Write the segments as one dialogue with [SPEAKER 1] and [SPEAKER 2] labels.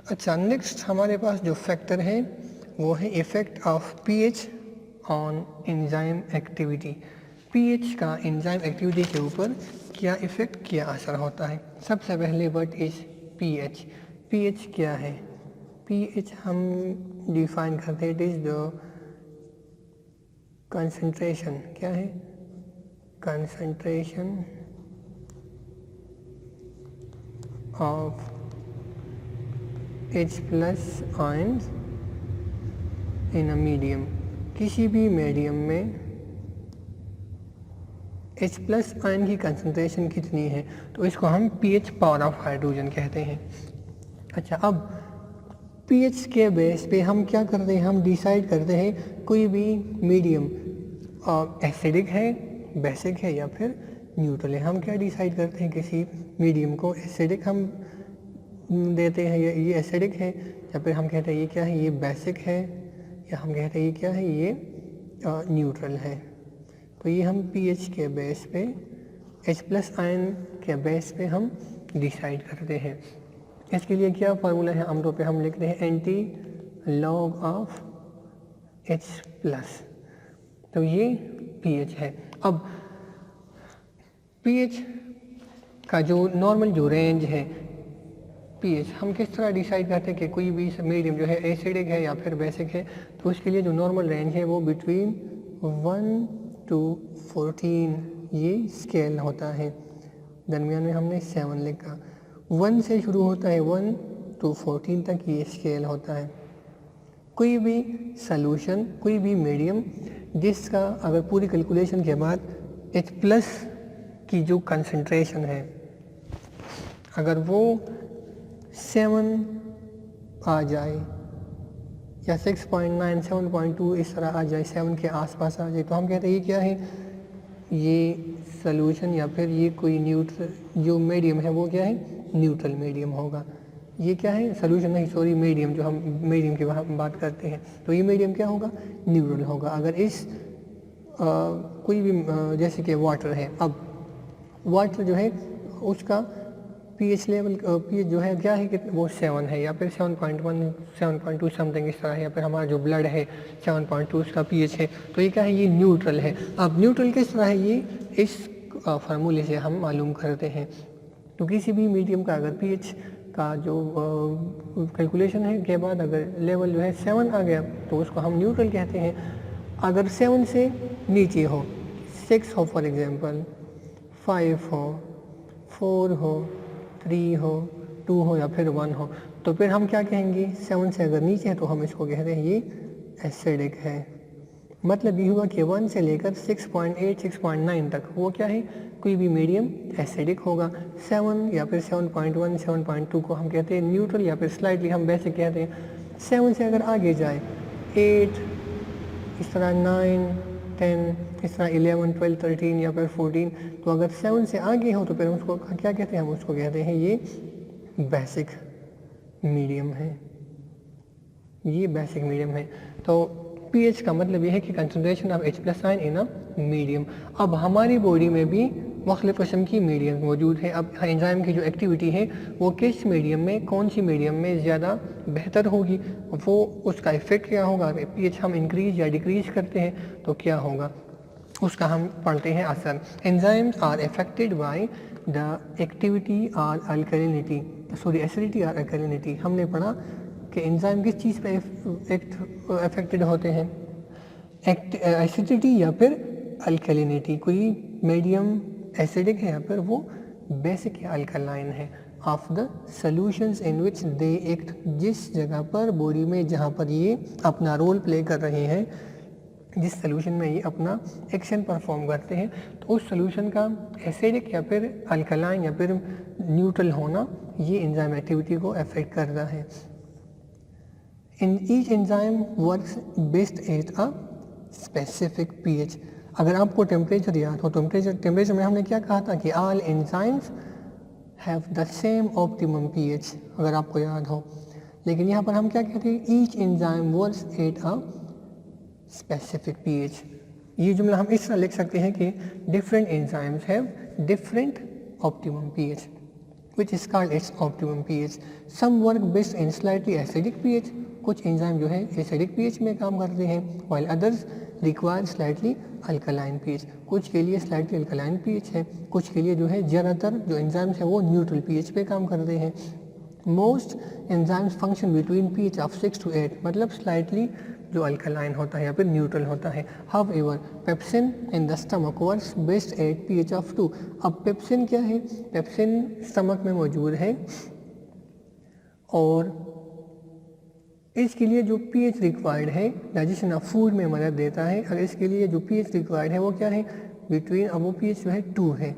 [SPEAKER 1] अच्छा, नेक्स्ट हमारे पास जो फैक्टर है वो है effect of pH on enzyme activity. PH का एंजाइम एक्टिविटी के ऊपर क्या इफ़ेक्ट, क्या असर होता है। सबसे पहले व्हाट इज़ पीएच। पीएच क्या है? पीएच हम डिफाइन करते हैं, इट इज़ द कंसंट्रेशन, क्या है? Concentration of H plus ions in a medium. किसी भी मीडियम में H प्लस आयन की कंसंट्रेशन कितनी है, तो इसको हम pH पावर ऑफ हाइड्रोजन कहते हैं। अच्छा, अब pH के बेस पे हम क्या करते हैं, हम डिसाइड करते हैं कोई भी मीडियम एसिडिक है, बेसिक है या फिर न्यूट्रल है। हम क्या डिसाइड करते हैं, किसी मीडियम को एसिडिक हम देते हैं, ये एसिडिक है, या फिर हम कहते हैं ये क्या है, ये बेसिक है, या हम कहते हैं ये क्या है, ये न्यूट्रल है। तो ये हम पीएच के बेस पे, H प्लस आयन के बेस पे हम डिसाइड करते हैं। इसके लिए क्या फार्मूला है, आमतौर पे हम लिखते हैं anti log of H plus. तो ये पीएच है। अब पीएच का जो नॉर्मल जो रेंज है, पीएच हम किस तरह डिसाइड करते हैं कि कोई भी मीडियम जो है एसिडिक है या फिर बेसिक है। तो उसके लिए जो नॉर्मल रेंज है वो बिटवीन 1 to 14 ये स्केल होता है। दरमियान में हमने 7 लिखा। 1 से शुरू होता है, 1 to 14 तक ये स्केल होता है। कोई भी सॉल्यूशन, कोई भी मीडियम जिसका अगर पूरी कैलकुलेशन के बाद H प्लस की जो कंसंट्रेशन है, अगर वो 7 आ जाए या 6.9, 7.2 इस तरह आ जाए, 7 के आसपास आ जाए, तो हम कहते हैं ये क्या है, ये सॉल्यूशन या फिर ये कोई न्यूट्रल जो मीडियम है वो क्या है, न्यूट्रल मीडियम होगा। ये क्या है, सॉल्यूशन नहीं, सॉरी, मीडियम, जो हम मीडियम की बात करते हैं, तो ये मीडियम क्या होगा, न्यूट्रल होगा। अगर इस कोई भी जैसे कि वाटर है, अब वाटर जो है उसका पीएच लेवल, पीएच जो है क्या है कि वो 7 है या फिर 7.1, 7.2 समथिंग इस तरह है, या फिर हमारा जो ब्लड है 7.2 उसका पीएच है, तो ये क्या है, ये न्यूट्रल है। अब न्यूट्रल किस तरह है, ये इस फार्मूले से हम मालूम करते हैं। तो किसी भी मीडियम का अगर पीएच का जो कैलकुलेशन है के बाद अगर लेवल जो है 7 आ गया, तो उसको हम न्यूट्रल कहते हैं। अगर 7 से नीचे हो, 6 हो फॉर एग्जांपल, 5 हो, 4 हो, 3 हो, 2 हो या फिर 1 हो, तो फिर हम क्या कहेंगे, 7 से अगर नीचे है तो हम इसको कहते हैं ये एसिडिक है। मतलब ये हुआ कि 1 से लेकर 6.8, 6.9 तक वो क्या है, कोई भी मीडियम एसिडिक होगा। 7 या फिर 7.1, 7.2 को हम कहते हैं न्यूट्रल या फिर स्लाइटली हम बेसिक कहते हैं। 7 से अगर आगे जाए, 8, इस तरह 9, 10, इस तरह 11, 12, 13 या फिर 14, तो अगर 7 से आगे हो तो फिर उसको क्या कहते हैं, हम उसको कहते हैं ये बेसिक मीडियम है, ये बेसिक मीडियम है। तो पीएच का मतलब ये है कि concentration of H plus ion in a medium. अब हमारी बॉडी में भी मुख्तलिफ किस्म की मीडियम मौजूद है। अब एंजाइम की जो एक्टिविटी है वो किस मीडियम में, कौन सी मीडियम में ज़्यादा बेहतर होगी, वो उसका इफ़ेक्ट क्या होगा। पीएच हम इंक्रीज या डिक्रीज करते हैं तो क्या होगा, उसका हम पढ़ते हैं असर। Enzymes are affected by the activity और अल्कलिनिटी, सॉरी एसिडिटी और अल्कलिनिटी। हमने पढ़ा कि एंजाइम किस चीज़ पे अफेक्टेड होते हैं, एसिडिटी या फिर अल्कलिनिटी। कोई मीडियम एसिडिक है या फिर वो बेसिक या अल्कलाइन है। Of the solutions in which they act, जिस जगह पर बॉडी में जहाँ पर ये अपना रोल प्ले कर रहे हैं, जिस सॉल्यूशन में ये अपना एक्शन परफॉर्म करते हैं, तो उस सॉल्यूशन का एसिडिक या फिर अल्कलाइन या फिर न्यूट्रल होना ये एंजाइम एक्टिविटी को अफेक्ट करता है। In each enzyme works best at a specific pH. अगर आपको टेम्परेचर याद हो, टेम्परेचर में हमने क्या कहा था कि all enzymes have the same optimum pH, अगर आपको याद हो। लेकिन यहाँ पर हम क्या कहते हैं, each enzyme works at a specific pH. ये जुमला हम इस तरह लिख सकते हैं कि different enzymes have different optimum pH. which is called its optimum pH. Some work best in slightly acidic pH. कुछ एंजाइम जो है एसिडिक pH में काम करते हैं, while others require slightly alkaline pH. कुछ के लिए slightly alkaline pH है, कुछ के लिए जो है ज़्यादातर जो एंजाइम्स है वो न्यूट्रल pH पे काम करते हैं. Most enzymes function between pH of 6 to 8, मतलब slightly जो अल्कलाइन होता है या फिर न्यूट्रल होता है. However, pepsin in the stomach works best at pH of 2. अब पेप्सिन क्या है? पेप्सिन स्टमक में मौजूद है और इसके लिए जो pH रिक्वायर्ड है डाइजेशन ऑफ फूड में मदद देता है. अगर इसके लिए जो pH रिक्वायर्ड है वो क्या है? बिटवीन, अब वो pH जो है 2 है.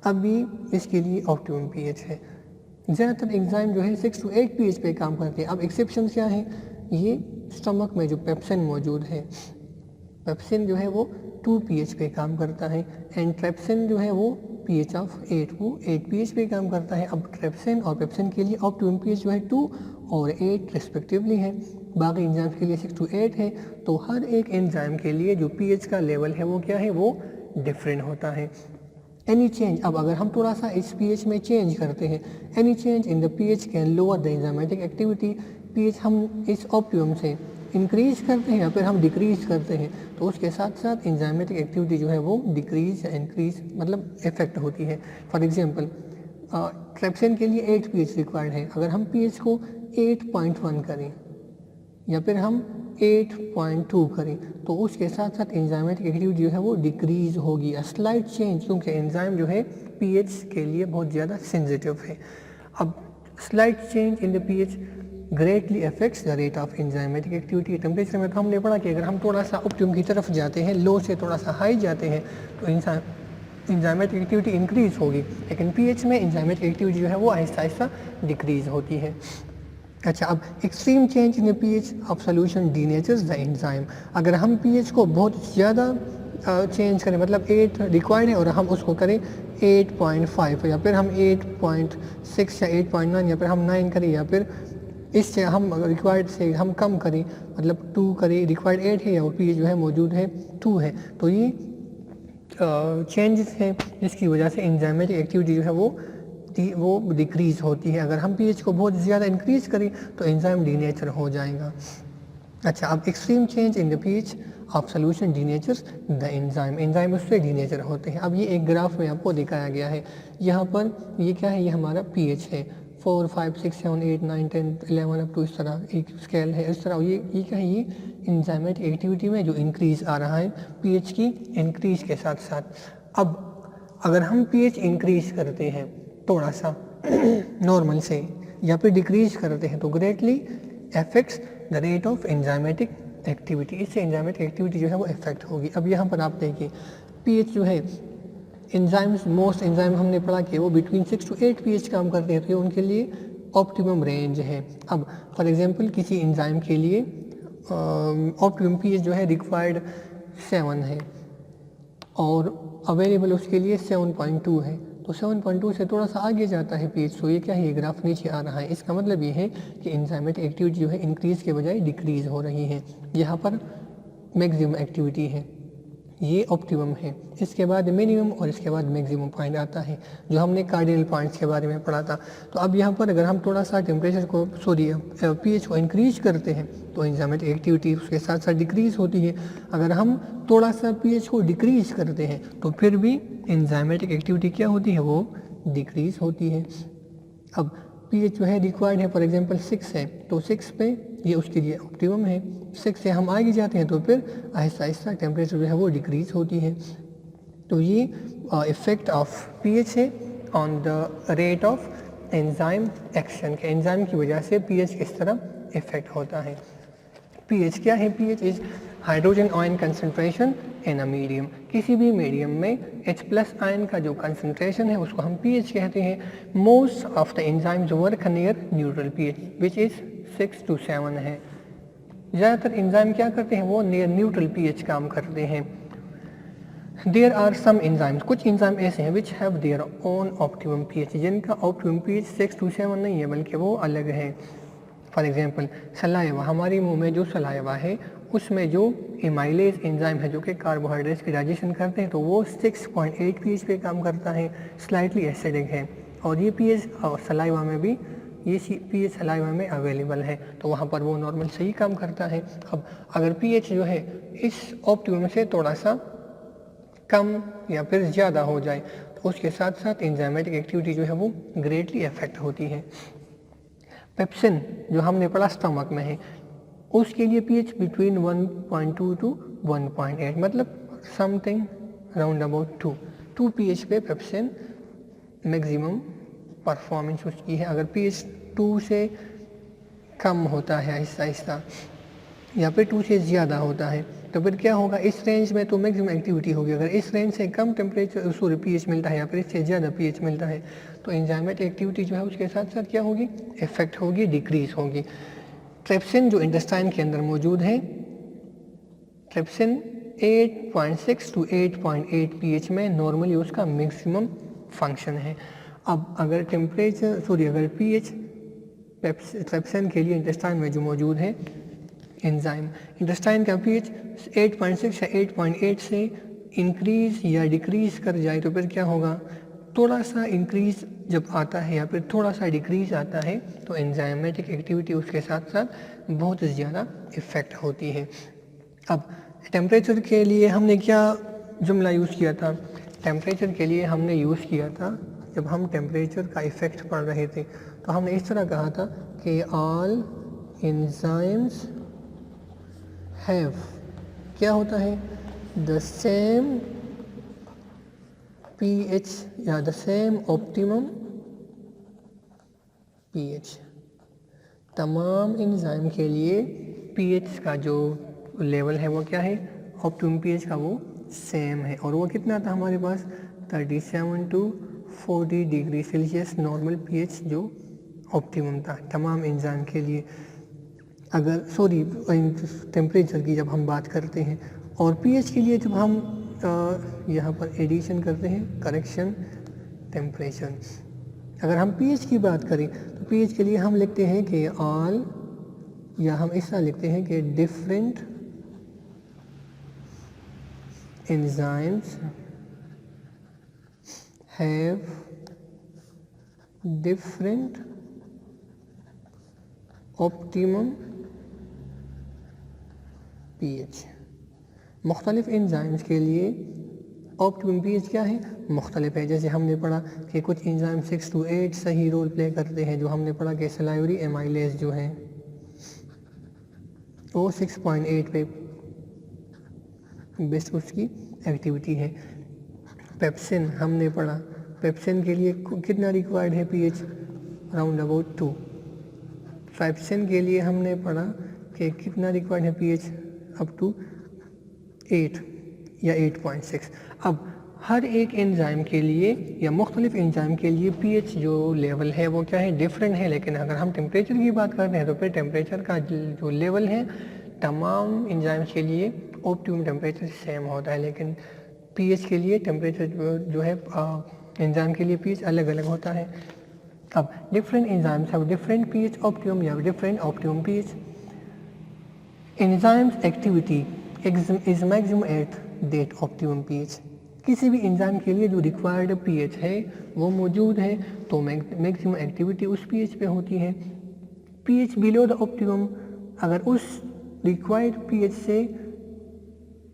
[SPEAKER 1] अभी इसके लिए ऑप्टिमम pH है. ज़्यादातर एंजाइम जो है 6 to 8 pH पे काम करते हैं. अब एक्सेप्शन क्या है? ये स्टमक में जो पेप्सिन मौजूद है, पेप्सिन जो है वो 2 pH पे काम करता है एंड ट्रेप्सिन जो है वो pH ऑफ 8, वो 8 pH पे काम करता है. अब ट्रेप्सिन और पेप्सिन के लिए ऑप्टिमम pH जो है 2 और 8 रिस्पेक्टिवली है. बाकी एंजाइम के लिए 6 to 8 है. तो हर एक एंजाइम के लिए जो pH का लेवल है वो क्या है? वो डिफरेंट होता है. एनी चेंज, अब अगर हम थोड़ा सा इस pH में चेंज करते हैं, any change in the pH can lower the enzymatic activity. pH हम इस ऑप्टिमम से इंक्रीज करते हैं या फिर हम डिक्रीज करते हैं तो उसके साथ साथ एंजाइमेटिक एक्टिविटी जो है वो डिक्रीज या इंक्रीज मतलब इफेक्ट होती है. फॉर एग्जांपल ट्रेप्सिन के लिए 8 pH रिक्वायर्ड है. अगर हम pH को 8.1 करें या फिर हम 8.2 करें तो उसके साथ साथ एंजाइमेटिक एक्टिविटी जो है वो डिक्रीज होगी. स्लाइट चेंज, क्योंकि एंजाइम जो है pH के लिए बहुत ज़्यादा सेंसिटिव है. अब slight change in the pH greatly affects the rate of enzymatic activity. Temperature में तो हमने पढ़ा कि अगर हम थोड़ा सा ऑप्टिमम की तरफ जाते हैं, लो से थोड़ा सा हाई जाते हैं तो एंजाइमेटिक एक्टिविटी इंक्रीज होगी, लेकिन pH में एंजाइमेटिक एक्टिविटी जो है वो आहिस्ता आहिस्ता डिक्रीज होती है. अच्छा, अब extreme change in pH of solution denatures the enzyme. अगर हम pH को बहुत ज़्यादा चेंज करें, मतलब 8 रिक्वायर्ड है और हम उसको करें 8.5 या फिर हम 8.6 या 8.9 या फिर हम 9 करें या फिर इससे हम रिक्वायर्ड से हम कम करें, मतलब 2 करें, रिक्वायर्ड 8 है या वो pH जो है मौजूद है 2 है, तो ये चेंजेस हैं जिसकी वजह से एंजाइमेटिक एक्टिविटी जो है वो डिक्रीज होती है. अगर हम pH को बहुत ज़्यादा इंक्रीज करें तो एंजाइम डीनेचर हो जाएगा. अच्छा, अब extreme change in the pH of solution denatures the enzyme. Enzyme उससे डीनेचर होते हैं. अब ये एक ग्राफ में आपको दिखाया गया है. यहाँ पर ये क्या है? ये हमारा pH है. 4, 5, 6, 7, 8, 9, 10, 11 अप टू इस तरह एक स्केल है. इस तरह ये क्या है? ये एंजाइमेटिक एक्टिविटी में जो इंक्रीज आ रहा है pH की इंक्रीज के साथ साथ. अब अगर हम pH इंक्रीज करते हैं थोड़ा सा नॉर्मल से या फिर डिक्रीज करते हैं तो greatly affects the rate of enzymatic activity. इससे एंजाइमेटिक एक्टिविटी जो है वो इफेक्ट होगी. अब यहाँ पर आप देखिए pH जो है एंजाइम्स, मोस्ट एंजाइम हमने पढ़ा कि वो बिटवीन 6 to 8 pH काम करते हैं, तो उनके लिए ऑप्टिमम रेंज है. अब फॉर एग्जांपल किसी एंजाइम के लिए ऑप्टिमम pH जो है रिक्वायर्ड 7 है और अवेलेबल उसके लिए 7.2 है, तो 7.2 से थोड़ा सा आगे जाता है pH. तो ये क्या है? ये ग्राफ नीचे आ रहा है. इसका मतलब ये है कि एंजाइमेटिक एक्टिविटी जो है इंक्रीज के बजाय डिक्रीज हो रही है. यहाँ पर मैक्सिमम एक्टिविटी है, ये ऑप्टिमम है. इसके बाद मिनिमम और इसके बाद मैक्सिमम पॉइंट आता है जो हमने कार्डिनल पॉइंट्स के बारे में पढ़ा था. तो अब यहाँ पर अगर हम थोड़ा सा टेम्परेचर को pH को इंक्रीज करते हैं तो एंजाइमेटिक एक्टिविटी उसके साथ साथ डिक्रीज होती है. अगर हम थोड़ा सा pH को डिक्रीज करते हैं तो फिर भी एंजाइमेटिक एक्टिविटी क्या होती है? वो डिक्रीज होती है. अब pH जो है रिक्वायर्ड है फॉर एग्जांपल 6 है, तो 6 पे ये उसके लिए ऑप्टिमम है. 6 से हम आगे जाते हैं तो फिर आहिस्ता आहिस्ता टेम्परेचर जो है वो डिक्रीज होती है. तो ये इफ़ेक्ट ऑफ pH है on the rate of enzyme action के. एंजाइम की वजह से pH किस तरह इफेक्ट होता है. pH क्या है? pH is hydrogen ion concentration in a medium. किसी भी मीडियम में H+ आयन का जो कंसंट्रेशन है उसको हम pH कहते हैं. Most of the enzymes work near neutral pH which is 6 to 7 है. ज़्यादातर एंजाइम क्या करते हैं? वो नियर न्यूट्रल pH काम करते हैं. देयर आर सम एंजाइम्स, कुछ एंजाइम ऐसे हैं which have their own optimum pH, जिनका ऑप्टिमम pH 6 to 7 नहीं है बल्कि वो अलग है. फॉर एग्जांपल सलाइवा, हमारे मुंह में जो सलाइवा है उसमें जो एमाइलेज एंजाइम है जो कि कार्बोहाइड्रेट्स की डाइजेशन करते हैं तो वो 6.8 pH पे काम करता है, स्लाइटली एसिडिक है. और ये पीएच सलाइवा में भी ये पीएच सलाइवा में अवेलेबल है, तो वहाँ पर वो नॉर्मल सही काम करता है। अब अगर पीएच जो है इस ऑप्टिमम से थोड़ा सा कम या फिर ज़्यादा हो जाए तो उसके साथ साथ एंजाइमेटिक एक्टिविटी जो है वो ग्रेटली अफेक्ट होती है। पेप्सिन जो हमने पढ़ा स्टमक में है, उसके लिए पीएच बिटवीन 1.2 टू 1.8, मतलब समथिंग राउंड अबाउट 2 पीएच पे पेप्सिन मैक्सिमम परफॉर्मेंस उसकी है। अगर पीएच 2 से कम होता है आहिस्ता आहिस्ता या फिर 2 से ज़्यादा होता है तो फिर क्या होगा, इस रेंज में तो मैक्सिमम एक्टिविटी होगी। अगर इस रेंज से कम टेम्परेचर सॉरी पीएच मिलता है या फिर इससे ज़्यादा पीएच मिलता है तो एंजाइमेटिक एक्टिविटी जो है उसके साथ साथ क्या होगी, इफेक्ट होगी, डिक्रीज होगी। ट्रिप्सिन जो इंटेस्टाइन के अंदर मौजूद है, ट्रिप्सिन 8.6 टू 8.8 पीएच में नॉर्मली उसका मैक्सिमम फंक्शन है। अब अगर अगर पीएच ट्रिप्सिन के लिए इंटेस्टाइन में जो मौजूद है एंजाइम, इंटेस्टाइन का पीएच 8.6 या 8.8 से इंक्रीज या डिक्रीज कर जाए तो फिर क्या होगा, थोड़ा सा इंक्रीज जब आता है या फिर थोड़ा सा डिक्रीज आता है तो एंजाइमेटिक एक्टिविटी उसके साथ साथ बहुत ज़्यादा इफ़ेक्ट होती है। अब टेम्परेचर के लिए हमने क्या जुमला यूज़ किया था, टेम्परेचर के लिए हमने यूज़ किया था जब हम टेम्परेचर का इफ़ेक्ट पढ़ रहे थे तो हमने इस तरह कहा था कि ऑल एंजाइम्स हैव, क्या होता है, द सेम पीएच या द सेम ऑप्टिमम पीएच। तमाम एंजाइम के लिए पीएच का जो लेवल है वो क्या है, ऑप्टिमम पीएच का वो सेम है। और वो कितना था हमारे पास, 37 to 40 degree Celsius normal pH जो ऑप्टिमम था तमाम एंजाइम के लिए। अगर टेम्परेचर की जब हम बात करते हैं और पीएच के लिए जब हम यहाँ पर एडिशन करते हैं करेक्शन टेम्परेचर, अगर हम पीएच की बात करें तो पीएच के लिए हम लिखते हैं कि ऑल, या हम इस तरह लिखते हैं कि different enzymes have different optimum pH. मुख्तलिफ एंजाइम्स के लिए ऑप्टिमम पीएच क्या है, मुख्तलिफ है। जैसे हमने पढ़ा कि कुछ एंजाइम 6 to 8 सही रोल प्ले करते हैं, जो हमने पढ़ा कि सलाइवरी एमाइलेज जो है वो 6.8 पे बेस्ट उसकी एक्टिविटी है। पेप्सिन हमने पढ़ा, पेप्सिन के लिए कितना रिक्वायर्ड है पीएच, राउंड अबाउट 2। पेप्सिन के लिए हमने पढ़ा कि कितना रिक्वायर्ड है पीएच, अप टू 8 या 8.6। अब हर एक एंजाइम के लिए या मुख्तलिफ एंजाइम के लिए पीएच जो लेवल है वो क्या है, डिफरेंट है। लेकिन अगर हम टेम्परेचर की बात करते हैं तो फिर टेम्परेचर का जो लेवल है तमाम एंजाइम्स के लिए ऑप्टिमम टेम्परेचर सेम होता है, लेकिन पीएच के लिए टेम्परेचर जो है एंजाइम के लिए पीएच अलग अलग होता है। अब different enzymes have different pH optimum या different optimum pH. Enzymes activity is maximum at that optimum pH. किसी भी एंजाइम के लिए जो रिक्वायर्ड पीएच है वो मौजूद है तो मैक्सिमम एक्टिविटी उस पीएच पे होती है। पीएच बिलो द ऑप्टिमम, अगर उस रिक्वायर्ड पीएच से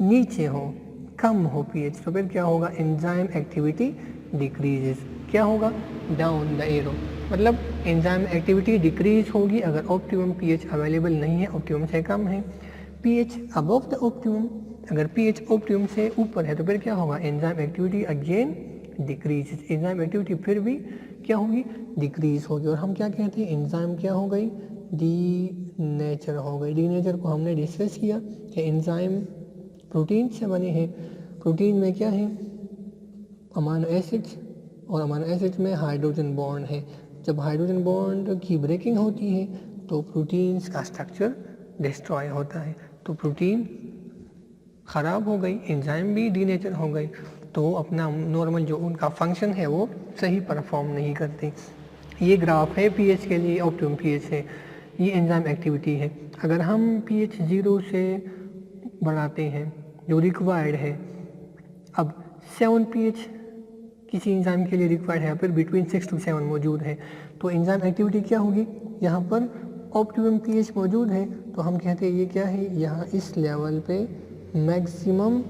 [SPEAKER 1] नीचे हो, कम हो पीएच, तो फिर क्या होगा, एंजाइम एक्टिविटी डिक्रीजेस। क्या होगा, डाउन द एरो, मतलब एंजाइम एक्टिविटी डिक्रीज होगी अगर ऑप्टिमम पीएच अवेलेबल नहीं है, ऑप्टिमम से कम है। पीएच अबव द ऑप्टिमम, अगर पीएच ऑप्टिमम से ऊपर है तो फिर क्या होगा, enzyme activity again decrease, enzyme activity फिर भी क्या होगी, डिक्रीज होगी। और हम क्या कहते हैं, एंजाइम क्या हो गई, डी नेचर हो गई। डी नेचर को हमने डिस्कस किया कि एंजाइम प्रोटीन से बने हैं, प्रोटीन में क्या है, अमाइनो एसिड्स, और अमाइनो एसिड्स में हाइड्रोजन बॉन्ड है। जब हाइड्रोजन बॉन्ड की ब्रेकिंग होती है तो प्रोटीन्स का स्ट्रक्चर डिस्ट्रॉय होता है, तो प्रोटीन ख़राब हो गई, एंजाइम भी डीनेचर हो गई, तो अपना नॉर्मल जो उनका फंक्शन है वो सही परफॉर्म नहीं करती। ये ग्राफ है पीएच के लिए, ऑप्टिमम पीएच है, ये एंजाइम एक्टिविटी है। अगर हम पीएच 0 से बढ़ाते हैं जो रिक्वायर्ड है, अब 7 पीएच किसी एंजाइम के लिए रिक्वायर्ड है या फिर बिटवीन 6 to 7 मौजूद है, तो एंजाइम एक्टिविटी क्या होगी, यहाँ पर ऑप्टिमम पीएच मौजूद है तो हम कहते हैं ये क्या है, यहाँ इस लेवल पे मैक्सिमम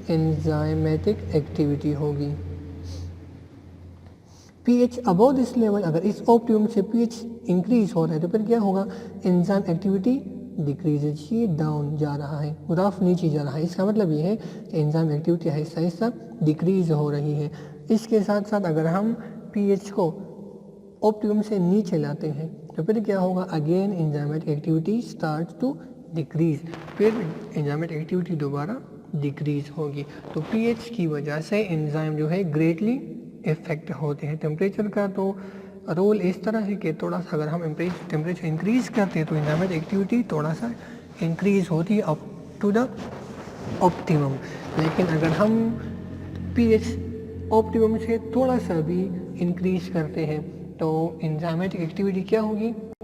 [SPEAKER 1] एंजाइमेटिक एक्टिविटी होगी। पीएच अबव दिस लेवल, अगर इस ऑप्टिमम से पीएच इंक्रीज हो रहा है तो फिर क्या होगा, एंजाइम एक्टिविटी डिक्रीजेज, ये डाउन जा रहा है, ग्राफ नीचे जा रहा है। इसका मतलब ये है कि enzyme activity Aahista Aahista decrease हो रही है। इसके साथ साथ अगर हम पीएच को ऑप्टिमम से नीचे लाते हैं तो फिर क्या होगा, again enzymatic activity start to decrease, फिर एंजाइमेटिक एक्टिविटी दोबारा डिक्रीज होगी। तो पीएच की वजह से एंजाइम जो है ग्रेटली इफेक्ट होते हैं। टेम्परेचर का तो रोल इस तरह है कि थोड़ा सा अगर हम टेम्परेचर इंक्रीज करते हैं तो एंजाइमेटिक एक्टिविटी थोड़ा सा इंक्रीज होती है अप टू द ऑप्टिमम, लेकिन अगर हम पीएच ऑप्टिमम से थोड़ा सा भी इंक्रीज करते हैं तो एंजाइमेटिक एक्टिविटी क्या होगी,